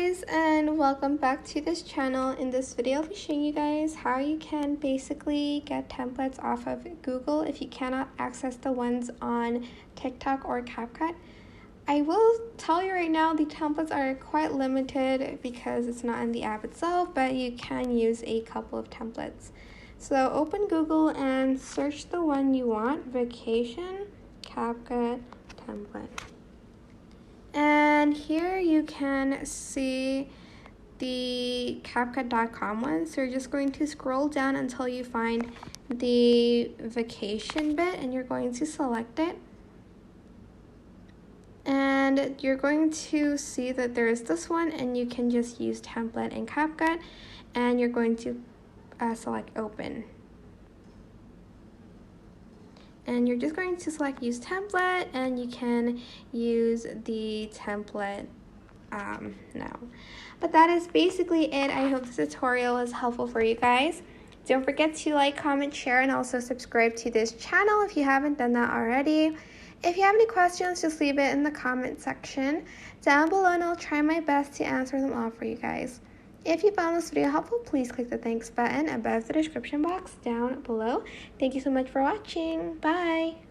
guys, and welcome back to this channel. In this video I'll be showing you guys how you can basically get templates off of Google if you cannot access the ones on TikTok or CapCut. I will tell you right now, the templates are quite limited because it's not in the app itself, but you can use a couple of templates. So open Google and search the one you want, vacation CapCut template. And here you can see the CapCut.com one. So you're just going to scroll down until you find the vacation bit and you're going to select it. And you're going to see that there is this one, and you can just use template in CapCut, and you're going to select open. And you're just going to select use template, and you can use the template now. But that is basically it. I hope this tutorial was helpful for you guys. Don't forget to like, comment, share, and also subscribe to this channel if you haven't done that already. If you have any questions, just leave it in the comment section down below, and I'll try my best to answer them all for you guys. If you found this video helpful, please click the thanks button above the description box down below. Thank you so much for watching. Bye!